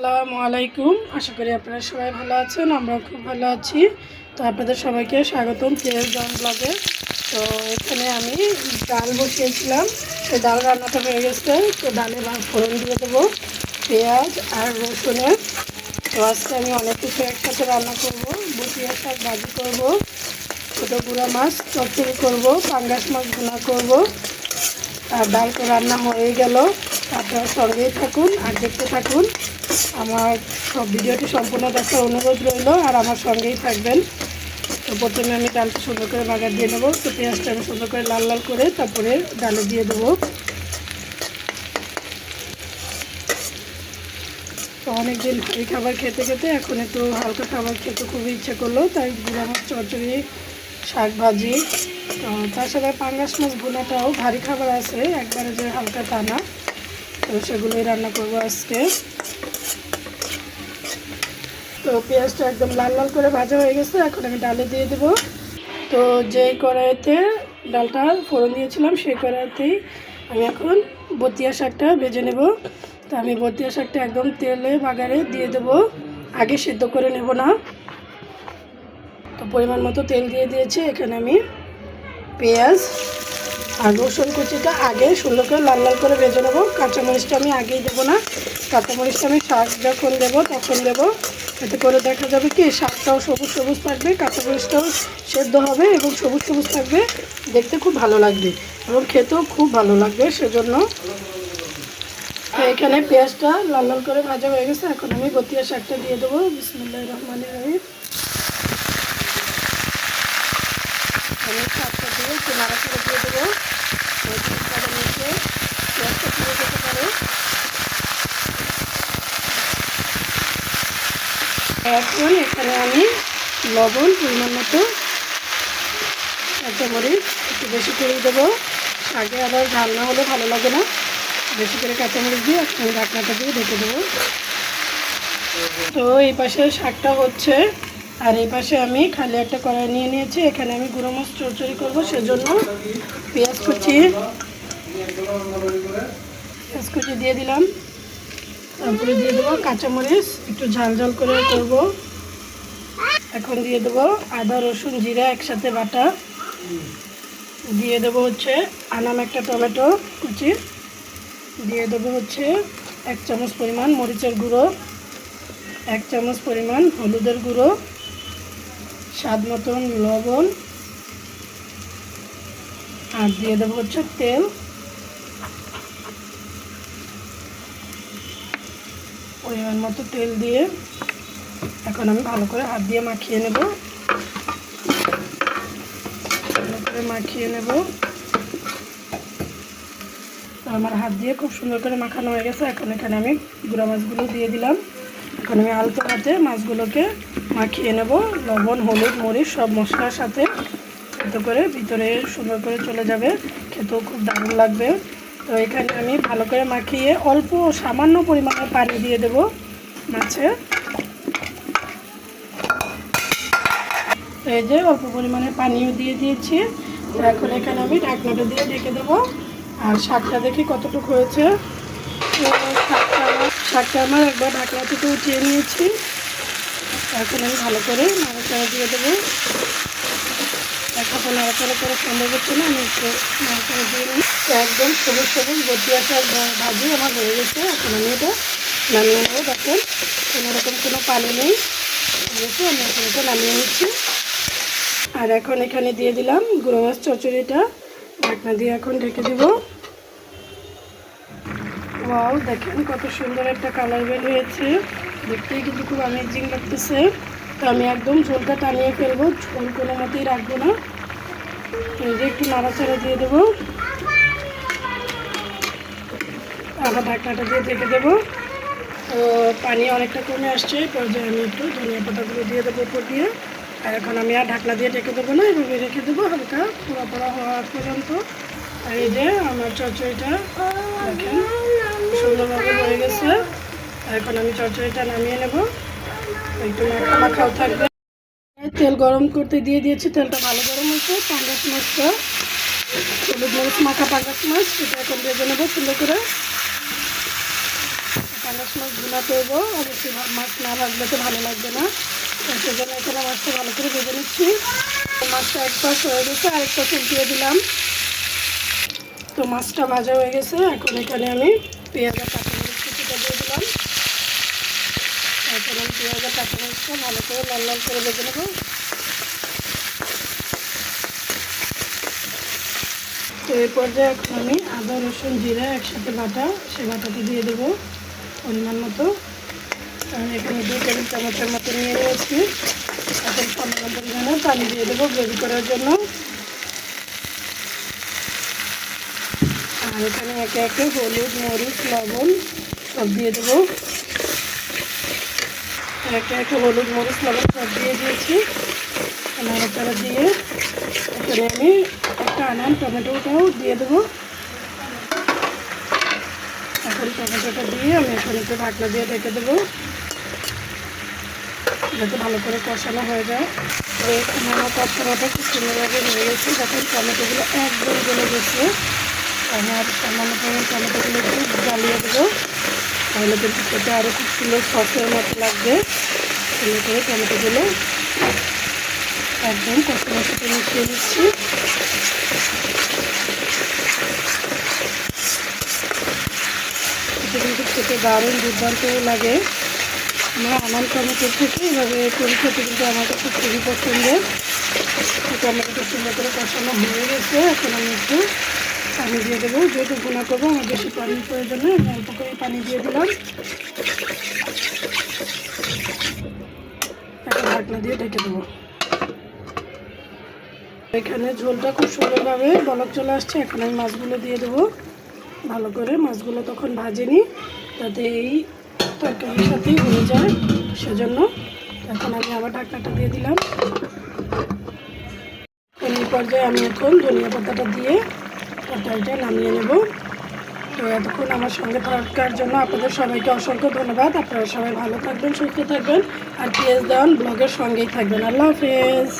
আসসালামু আলাইকুম। আশা করি আপনারা সবাই ভালো আছেন, আমরাও খুব ভালো আছি। তো আপনাদের সবাইকে স্বাগতম কেএস জন ব্লগে। তো এখানে আমি ডাল বসিয়েছিলাম, তো ডাল রান্নাটা হয়ে গেছে। তো ডালে ফোড়ন দিয়ে দেবো পেঁয়াজ আর রসুনের। তো আজকে আমি অনেক কিছু একসাথে রান্না করব। বসিয়া শাক ভাজি করবো, ছোটো গুঁড়া মাছ চচ্চড়ি করবো, পাঙ্গাস মাছ ভুনা করবো। আর ডাল তো রান্না হয়ে গেল। আপনারা সঙ্গেই থাকুন আর দেখতে থাকুন। আমার সব ভিডিওটি সম্পূর্ণ দেখার অনুরোধ রইল, আর আমার সঙ্গেই থাকবেন। তো প্রথমে আমি ডালটা সুন্দর করে বাগার দিয়ে নেবো। তো পেঁয়াজটা আমি সুন্দর করে লাল লাল করে তারপরে ডালে দিয়ে দেবো। তো অনেকদিন ভারী খাবার খেতে খেতে এখন একটু হালকা খাবার খেতে খুবই ইচ্ছে করলো, তাই গুঁড়া মাছ চচ্চড়ি, শাক ভাজি, তো তার সাথে পাঙ্গাস মাছ ভুনাটাও ভারী খাবার আছে, একবারে যে হালকা তা না। তো সেগুলোই রান্না করবো আজকে। তো পেঁয়াজটা একদম লাল লাল করে ভাজা হয়ে গেছে, এখন আমি ডালে দিয়ে দেবো। তো যে কড়াইতে ডালটা ফোড়ন দিয়েছিলাম সেই কড়াইতেই আমি এখন বতিয়া শাকটা ভেজে নেব। তো আমি বতিয়া শাকটা একদম তেলে বাগারে দিয়ে দেবো, আগে সিদ্ধ করে নেব না। তো পরিমাণ মতো তেল দিয়ে দিয়েছি। এখানে আমি পেঁয়াজ আর রসুন কুচিটা আগে সুন্দর করে লাল লাল করে ভেজে নেবো। কাঁচামরিচটা আমি আগেই দেবো না, কাঁচামরিচটা আমি শাক যখন দেবো তখন দেবো। এতে করে দেখা যাবে কি শাকটাও সবুজ সবুজ থাকবে, কাঁচামরিচটাও সেদ্ধ হবে এবং সবুজ সবুজ থাকবে, দেখতে খুব ভালো লাগবে এবং খেতেও খুব ভালো লাগবে। সেজন্য এখানে পেঁয়াজটা লাল লাল করে ভাজা হয়ে গেছে, এখন আমি বতিয়া শাকটা দিয়ে দেবো। বিসমিল্লাহির রহমানির রহিম। আমি শাকটা দিয়ে একটু নাড়াচাড়া দিয়ে দেবো, নিচে পেঁয়াজটা পুড়ে যেতে পারে। এখন এখানে আমি লবণ পরিমাণ মতো, কাঁচামরিচ একটু বেশি করে দেবো। শাকে আবার ঝাল না হলে ভালো লাগে না, বেশি করে কাঁচামরিচ দিয়ে এখন ঢাকনাটা দিয়ে ঢেকে দেবো। তো এই পাশে শাকটা হচ্ছে, আর এই পাশে আমি খালি একটা কড়াই নিয়ে নিয়েছি। এখানে আমি গুঁড়ো মাছ চচ্চড়ি করবো, সেজন্য পেঁয়াজ কুচি দিয়ে দিলাম। তারপরে দিয়ে দেবো কাঁচামরিচ, একটু ঝাল ঝাল করে করব। এখন দিয়ে দেবো আদা রসুন জিরা একসাথে বাটা। দিয়ে দেবো হচ্ছে আনাম একটা টমেটো কুচি। দিয়ে দেবো হচ্ছে 1 চামচ পরিমাণ মরিচের গুঁড়ো, 1 চামচ পরিমাণ হলুদের গুঁড়ো, স্বাদ মতন লবণ, আর দিয়ে দেবো হচ্ছে তেল। পরিমাণ মতো তেল দিয়ে এখন আমি ভালো করে হাত দিয়ে মাখিয়ে নেব, মাখিয়ে নেব। তো আমার হাত দিয়ে খুব সুন্দর করে মাখানো হয়ে গেছে। এখন এখানে আমি গুঁড়া মাছগুলো দিয়ে দিলাম। এখন আমি আলতো হাতে মাছগুলোকে মাখিয়ে নেব, লবণ হলুদ মরিচ সব মশলার সাথে, এতে করে ভিতরে সুন্দর করে চলে যাবে, খেতেও খুব দারুণ লাগবে। তো এখানে আমি ভালো করে মাখিয়ে অল্প সামান্য পরিমাণে পানি দিয়ে দেব মাছে। তো এই যে অল্প পরিমাণে পানিও দিয়ে দিয়েছি। তো এখন এখানে আমি ঢাকনাটা দিয়ে ঢেকে দেবো। আর শাকটা দেখি কতটুকু হয়েছে। তো শাকটা আমার একবার ঢাকনা থেকে উঠিয়ে নিয়েছি। এখন আমি ভালো করে নাড়াচাড়া দিয়ে দেবো। এখন নাড়াচাড়া করে সম্ভব হচ্ছে না, আমি একটু নাড়াচাড়া দিয়ে নিই। তো একদম সবুজ সবুজ বটিয়া শাক ভাজি আমার হয়ে গেছে। এখন আমি এটা নামিয়ে নেবো। দেখেন কোনোরকম কোনো পানি নেই, আমি এখন এটা নামিয়ে নিচ্ছি। আর এখন এখানে দিয়ে দিলাম গুঁড়ো মাছ চচ্চড়িটা, ঢাকনা দিয়ে এখন ঢেকে দেবো। ওয়াও, দেখেন কত সুন্দর একটা কালার বের হয়েছে, দেখতেই কিন্তু খুব অ্যামেজিং লাগতেছে। তো আমি একদম ঝোলটা টানিয়ে ফেলবো, ঝোল কোনো মতেই রাখবো না। এই যে একটু নাড়াচাড়া দিয়ে দেবো, আবার ঢাকনাটা দিয়ে ঢেকে দেবো। তো পানি অনেকটা কমে আসছে, পর্যায়ে আমি একটু ধনিয়া পাতাগুলো দিয়ে দেবো উপর দিয়ে। আর এখন আমি আর ঢাকনা দিয়ে ঢেকে দেবো না, এভাবে রেখে দেবো হালকা পোড়া পোড়া হওয়া পর্যন্ত। আর এই যে আমার চচ্চড়িটা দেখেন সুন্দরভাবে হয়ে গেছে। এখন আমি চচ্চড়িটা নামিয়ে নেব, একটু মাখা মাখাও থাকবে। তেল গরম করতে দিয়ে দিয়েছি, তেলটা ভালো গরম হয়েছে। পাঙ্গাস মাছটা হলুদ মরিচ মাখা পাঙ্গাস মাছ, সেটা এখন ভেজে নেবো সুন্দর করে। পাঙ্গাস মাছ ভুনা করবো, অবশ্যই মাছ না ভাজলে তো ভালো লাগবে না। সেজন্য এখানে মাছটা ভালো করে ভেজে নিচ্ছি। মাছটা এক পাশ হয়ে গেছে, আরেকটা দিয়ে দিলাম। তো মাছটা ভাজা হয়ে গেছে। এখন এখানে আমি পেঁয়াজ আর কাঁচামরিচ কুচিটা দিয়ে দিলাম। এখন আমি পেঁয়াজ আর কাঁচামরিচটা ভালো করে লাল লাল করে ভেজে নেব। তো এই পর্যায়ে এখন আমি আদা রসুন জিরা একসাথে বাটা, সে বাটাটা দিয়ে দেবো পরিমাণ মতো। আমি এখানে 2 টেবিল চামচের মতো নিয়ে নিয়েছি। এখন সামান্য পরিমাণে পানি দিয়ে দেবো গ্রেভি করার জন্য। আর এখানে একে একে হলুদ মরিচ লবণ সব দিয়ে দেবো। একে একে হলুদ মরিচ লবণ সব দিয়ে দিয়েছি। নাড়াচাড়া দিয়ে এখানে আমি একটা আনান টমেটোটাও দিয়ে দেবো। এখন টমেটোটা দিয়ে আমি এখন একটু ঢাকনা দিয়ে ঢেকে দেবো, যাতে ভালো করে কষানো হয়ে যায়। তো এখানে আমার কষানোটা খুব সুন্দরভাবে হয়ে গেছে। যখন টমেটোগুলো একদম গলে গেছে, আমার সামান্য পরিমাণ টমেটোগুলো একটু জ্বালিয়ে দেবো, তাহলে কিন্তু খেতে আরও খুব সুন্দর সসের মতো লাগবে। সুন্দর করে টমেটোগুলো একদম কষানোর সাথে মিশিয়ে দিচ্ছি। এটা কিন্তু খেতে দারুণ দুর্দান্ত লাগে। আমার আনাম টমেটোর থেকে এভাবে করে খেতে কিন্তু আমার কাছে খুবই পছন্দের। টমেটোটা সুন্দর করে কষানো হয়ে গেছে। এখন আমি একটু পানি দিয়ে দেবো, যেহেতু ভুনা করবো আমার বেশি পানির প্রয়োজন নেই, আমি অল্প করে পানি দিয়ে দিলাম। এখন ঢাকনা দিয়ে ঢেকে দেবো। এখানে ঝোলটা খুব সুন্দরভাবে বলক চলে আসছে। এখন আমি মাছগুলো দিয়ে দেবো। ভালো করে মাছগুলো তখন ভাজেনি, যাতে এই তরকারির সাথেই হয়ে যায়, সেজন্য এখন আমি আবার ঢাকনাটা দিয়ে দিলাম। এই পর্যায়ে আমি এখন ধনিয়া পাতাটা দিয়ে তরকারিটা নামিয়ে নেব। তো এতক্ষণ আমার সঙ্গে থাকার জন্য আপনাদের সবাইকে অসংখ্য ধন্যবাদ। আপনারা সবাই ভালো থাকবেন, সুস্থ থাকবেন, আর PS দেওয়ান ব্লগের সঙ্গেই থাকবেন। আল্লাহ হাফেজ।